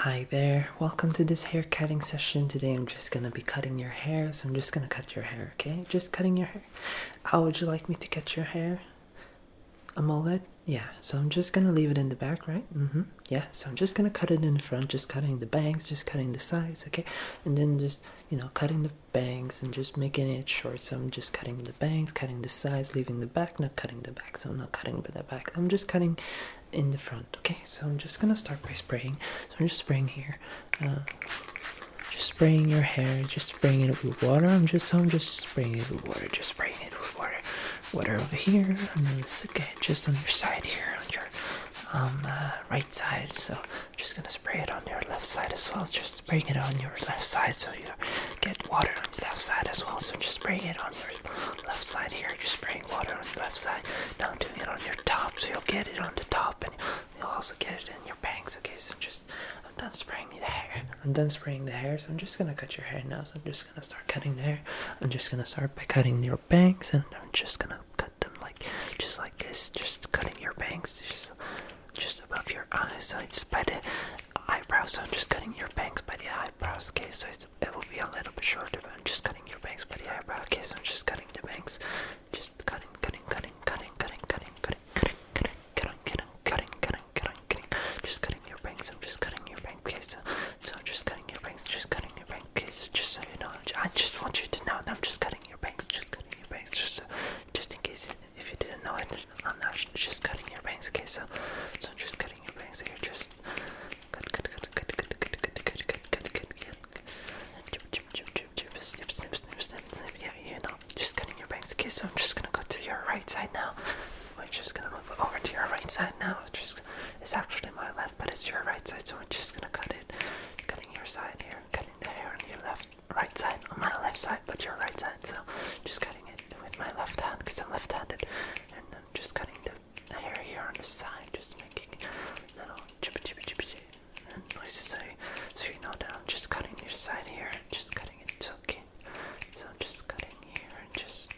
Hi there, welcome to this hair cutting session. Today I'm just gonna be cutting your hair, so I'm just gonna cut your hair, okay? Just cutting your hair. How would you like me to cut your hair? A mullet? Yeah, so I'm just gonna leave it in the back, right? Yeah, so I'm just gonna cut it in the front, just cutting the bangs, just cutting the sides, okay? And then just, cutting the bangs and just making it short. So I'm just cutting the bangs, cutting the sides, leaving the back, not cutting the back. So I'm not cutting the back, I'm just cutting in the front, okay? So I'm just gonna start by spraying. So I'm just spraying here. Just spraying your hair, just spraying it with water. I'm just spraying it with water, just spraying it with water. Water over here, and then it's okay, just on your side here, on your right side. So I'm just gonna spray it on your left side as well. Just spraying it on your left side so you get water on the left side as well. So I'm just spraying it on your left side here, just spraying water on the left side. Now I'm doing it on your top, so you'll get it on the top, and you'll also get it in your bangs. Okay, so I'm done spraying the hair. I'm done spraying the hair, so I'm just gonna cut your hair now. So I'm just gonna start cutting the hair. I'm just gonna start by cutting your bangs, and I'm just gonna cut them just like this. Just cutting your bangs, just above your eyes. So it's by the eyebrows. So I'm just cutting your bangs by the eyebrows. Okay, so it will be a little bit shorter, but I'm just cutting your bangs by the eyebrow. Okay, so I'm just cutting the bangs. Just cutting. Just cutting your bangs. I'm just cutting your bangs. Okay, so I'm just cutting your bangs. Just cutting your bangs. Okay, so just so you know, I just want you to know that I'm just cutting your bangs. Just cutting your bangs. Just in case if you didn't know it, I'm not just cutting your bangs. Okay, so I'm just cutting your bangs here. Just cut. Snip. Yeah, just cutting your bangs. Okay, so I'm just gonna go to your right side now. We're just gonna move over to your right side now. It's actually my left, but it's your right side, so we're just gonna cut it. Cutting your side here, cutting the hair on your right side, on my left side, but your right side. So just cutting it with my left hand because I'm left-handed, and I'm just cutting the hair here on the side, just making little chippy noises, so you know that I'm just cutting your side here, just cutting it. It's okay. So I'm just cutting here and just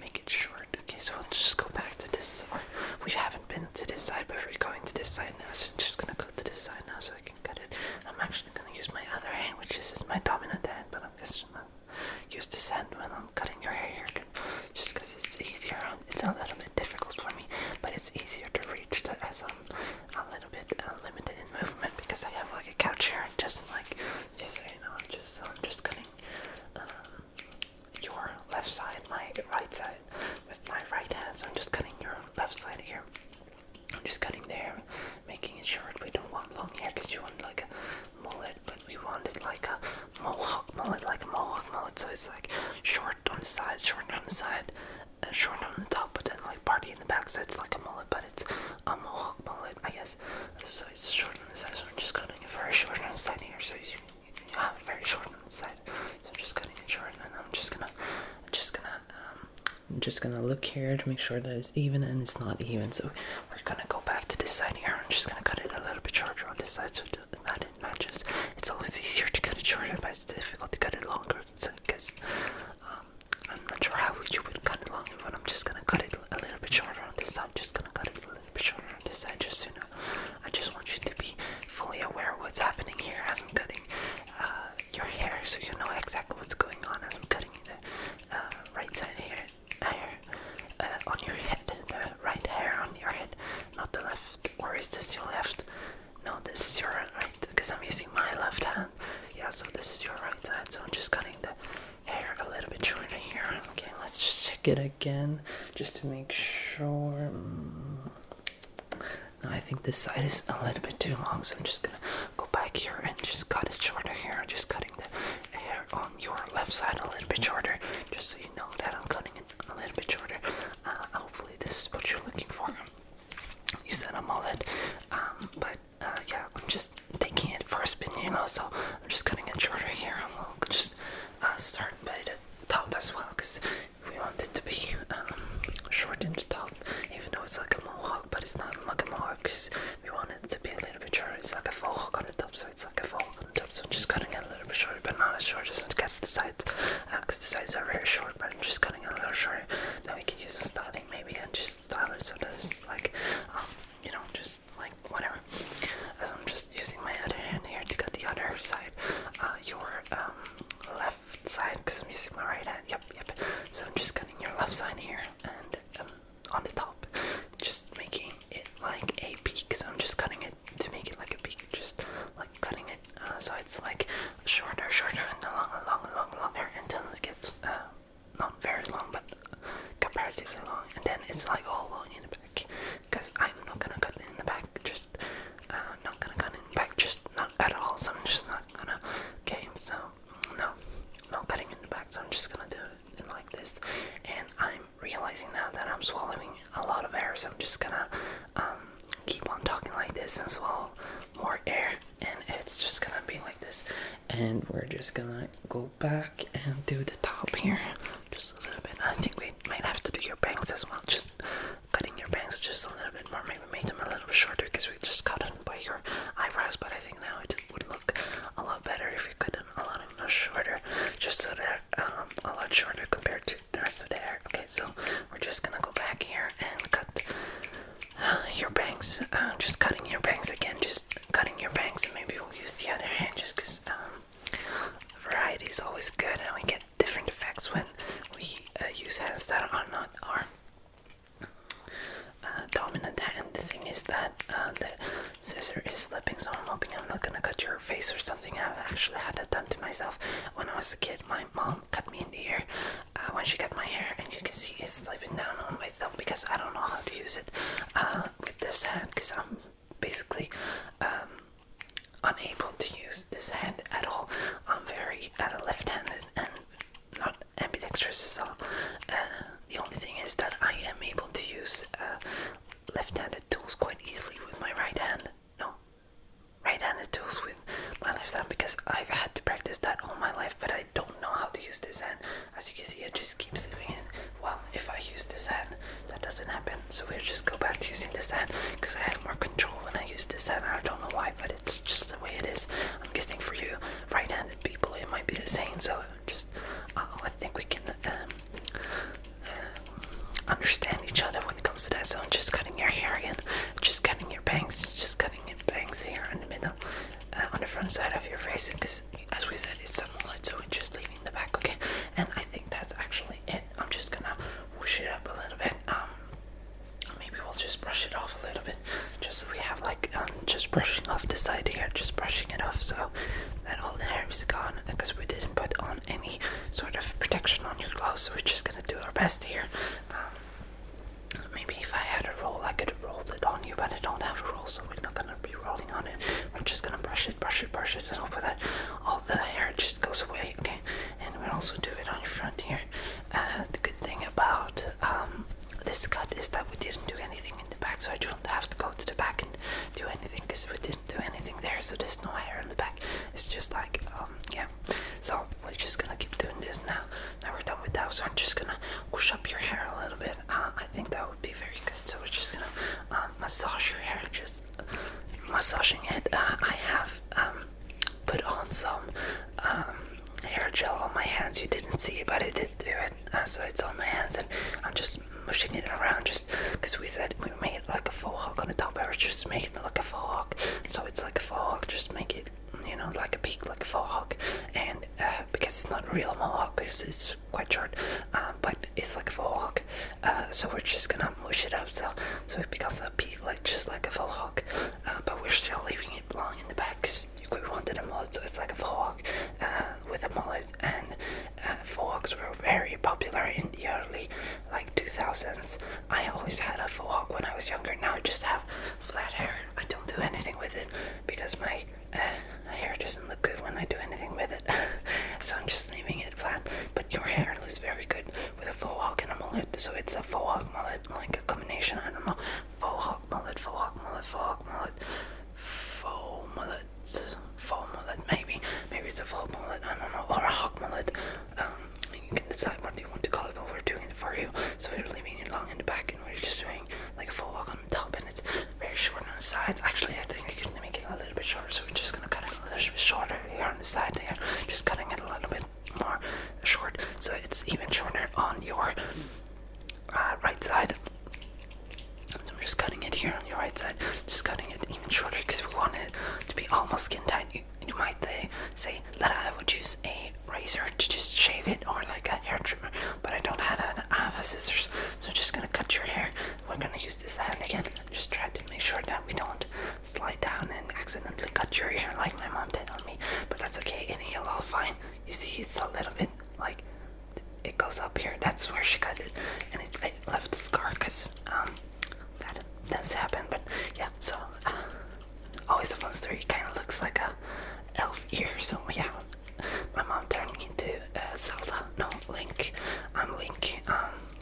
make it short. Okay, so we'll just go back to this, or we haven't been to this side, but we're going to this side now. So I'm just gonna go to this side now so I can cut it. I'm actually gonna use my other hand, which is my dominant hand, but I'm just gonna use this hand when I'm cutting your hair here, just because it's easier. It's a little bit difficult for me, but it's easier to reach as I'm a little bit limited in movement because I have like a couch here, and just so you know, I'm just cutting your left side, my right side with my right hand. So I'm just cutting your left side here. I'm just cutting there, making it short. We don't want long hair because you want like a mullet, but we want it like a mohawk mullet, so it's like short on the sides, short on the top, but then like party in the back, so it's like a mullet, but it's a mohawk mullet, I guess. So it's short on the side, so I'm just cutting it very short on the side here, so you have it very short on the side. So I'm just cutting it short, and I'm just gonna look here to make sure that it's even, and it's not even. So we're gonna go back to this side here. I'm just gonna cut it a little bit shorter on this side so that it matches. It's always easier to cut it shorter, but it's difficult to cut it longer because I'm not sure how you would cut it longer, but I'm just gonna cut it a little bit shorter on this side. Just gonna cut it a little bit shorter on this side, just so you know. I just want you to be fully aware of what's happening here as I'm cutting your hair, so you know exactly what's going on as I'm cutting the right side here. On your head, the right hair on your head, not the left. Or is this your left? No, this is your right, because I'm using my left hand. Yeah, so this is your right side, so I'm just cutting the hair a little bit shorter here. Okay, let's just check it again, just to make sure. No, I think this side is a little bit too long, so I'm just gonna go back here and just cut it shorter here. Just cutting the hair on your left side a little bit shorter, just so you know that I'm cutting it a little bit shorter. Hopefully this is what you're looking for. You said a mullet, but yeah, I'm just taking it for a spin, so I'm just cutting it shorter here. We'll just start by the top as well, because we want it to be short in the top, even though it's like a mohawk, but it's not like a mohawk because we want it to be a little bit shorter. It's like a fauxhawk on the top, so it's like a fauxhawk on the top, so I'm just cutting it a little bit shorter, but not as short as the sides, because the sides are very short, but I'm just cutting it a little shorter. Then we can use the styling maybe and just style it so that it's like, just like whatever. As I'm just using my other hand here And we're just gonna go back and do the top here just a little bit. I think we might have to do your bangs as well, just cutting your bangs just a little bit more, maybe make them a little bit shorter because we just cut them by your eyebrows, but I think now it would look a lot better if we cut them a lot shorter, just so they're a lot shorter compared to the rest of the hair. Okay, so we're just gonna go back here and cut your bangs, just cutting your bangs again, just cutting your bangs, and maybe we'll use the other hand just because variety is always good, and we get different effects when we use hands that are not our dominant hand. The thing is that the scissor is slipping, so I'm hoping I'm not gonna cut your face or something. I've actually had that done to myself when I was a kid. My mom cut me in the ear when she cut my hair, and you can see it's slipping down on my thumb because I don't know how to use it with this hand, because I'm basically unable to use this hand at all. I'm very left-handed and not ambidextrous, so the only thing is that I am able to use left-handed tools quite easily with my right hand. No, right-handed tools with my left hand, because I've had to practice that all my life, but I don't know how to use this hand. As you can see, it just keeps slipping in. Well, if I use this hand, that doesn't happen, so we'll just go back to using this hand, because I have more control when I use this hand. I don't know why, but it's just the way it is. I'm guessing for you right-handed people it might be the same, so just I think we can understand each other when it comes to that. So I'm just cutting your hair again, just cutting your bangs, just cutting your bangs here in the middle, on the front side of your face, because as we said, it's a mullet, so we're just leaving the back. Okay, and I think that's actually it. I'm just gonna whoosh it up a little bit. Maybe we'll just brush it off a little bit, just so we have like just brushing off the side here, just brushing it off so that all the hair is gone, because we didn't put on any sort of protection on your gloves, so we're just gonna do our best here. Maybe if I had a roll, I could have rolled it on you, but I don't have a roll, so we're not gonna be rolling on it. We're just gonna brush it, and hope that all the hair just goes away. Okay, and we'll also do it on your front here. The good thing about this cut is that we didn't do anything in the back, so I don't have to go to the back and do anything, because we didn't do anything there, so there's no hair in the back. It's just like yeah, so we're just gonna keep doing this now we're done with that. So I'm just gonna whoosh up your hair a little bit. I think that would be very good. So we're just gonna massage your hair, just massaging it. I have put on some hair gel on my hands. You didn't see it, but I did do it, so it's on my hands, and I'm just mushing it around, just because we said we made it like a faux hawk on the top. I was just making it like a faux hawk, so it's like a faux hawk, just make it, you know, like a peak, like a faux hawk. And because it's not a real mohawk, because it's quite short, but it's like a faux hawk, so we're just gonna mush it up so it becomes a peak, like just like a faux hawk, but we're still leaving it long in the back, because we wanted a mullet, so it's like a faux hawk with a mullet. And faux hawks were very popular in the early like 2000s. I always had a faux hawk when I was younger. Now I just have flat hair. I don't do anything with it because my hair doesn't look good when I do anything with it. So I'm just leaving it flat. But your hair looks very good with a faux hawk and a mullet. So it's a faux hawk mullet, like a combination. I don't know. Faux hawk mullet, faux hawk mullet, faux hawk mullet, faux mullet. Faux mullet, maybe it's a faux mullet, I don't know, or a hawk mullet. You can decide what you want to call it, but we're doing it for you. So we're leaving it long in the back, and we're just doing like a faux hawk on the top, and it's very short on the sides. Actually, I think I can make it a little bit shorter, so we're just gonna cut it a little bit shorter here on the side here, just cutting it a little bit more short, so it's even shorter on your right side. So I'm just cutting it here on your right side, just cutting it even shorter because we want it to be almost skin tight. You might say that I would use a razor to just shave it, or like a hair trimmer, but I don't have a scissors, so I'm just gonna cut your hair. We're gonna use this hand again. Just try to make sure that we don't slide down and accidentally cut your ear like my mom did on me, but that's okay, it'll heal all fine. You see, it's a little bit like it goes up here. That's where she cut it, and it left a scar because that does happen. But yeah, so always a fun story. It kind of looks like a elf ear. So yeah, my mom turned me into Zelda. No, Link. I'm Link.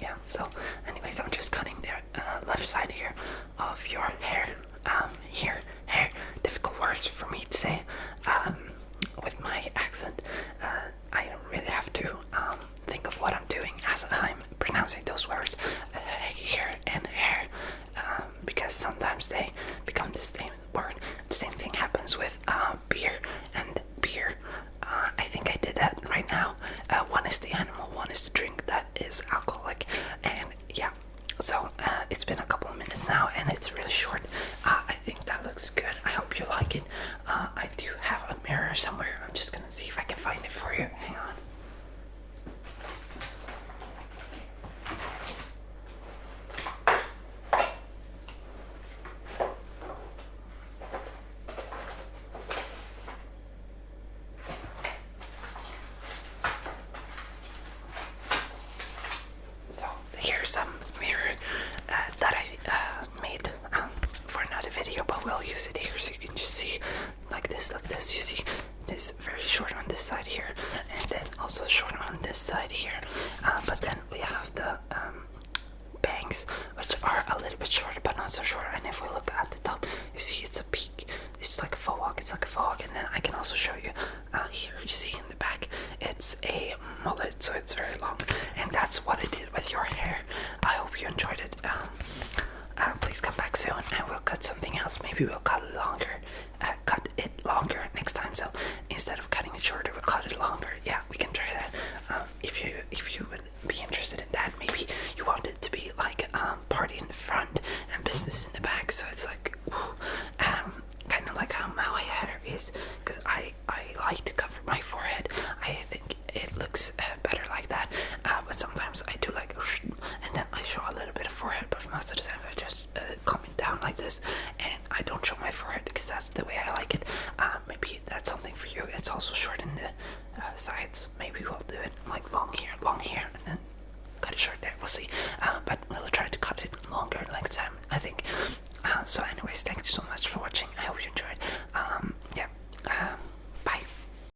Yeah. So anyways, I'm just cutting the left side here of your hair. Hair. Difficult words for me to say with my accent. I do have a mirror somewhere. I'm just gonna see if I can find it for you. Hang on. So here's some mirror that I made for another video, but we'll use it here so you can just see like this. You see this very short on this side here, and then also short on this side here. But then we have the bangs, which are a little bit shorter, but not so short. And if we look at the top, you see it's a peak. It's like a fauxhawk. And then I can also show you here. You see in the back, it's a mullet, so it's very long. And that's what I did with your hair. I hope you enjoyed it. Please come back soon, and we'll cut something else. Maybe we'll cut it longer. Cut it longer next time. So instead of cutting it shorter, we'll cut it longer. Yeah, we can try that. If you would be interested in that, maybe you want it to be like party in the front and business in the back. So it's like kind of like how my hair is, because I like to cover my forehead. I think it looks better like that. But sometimes I do like, and then I show a little bit of forehead. But most of the time I just calm it down like this, and I don't show my forehead because that's the way I like it. Maybe that's something for you. It's also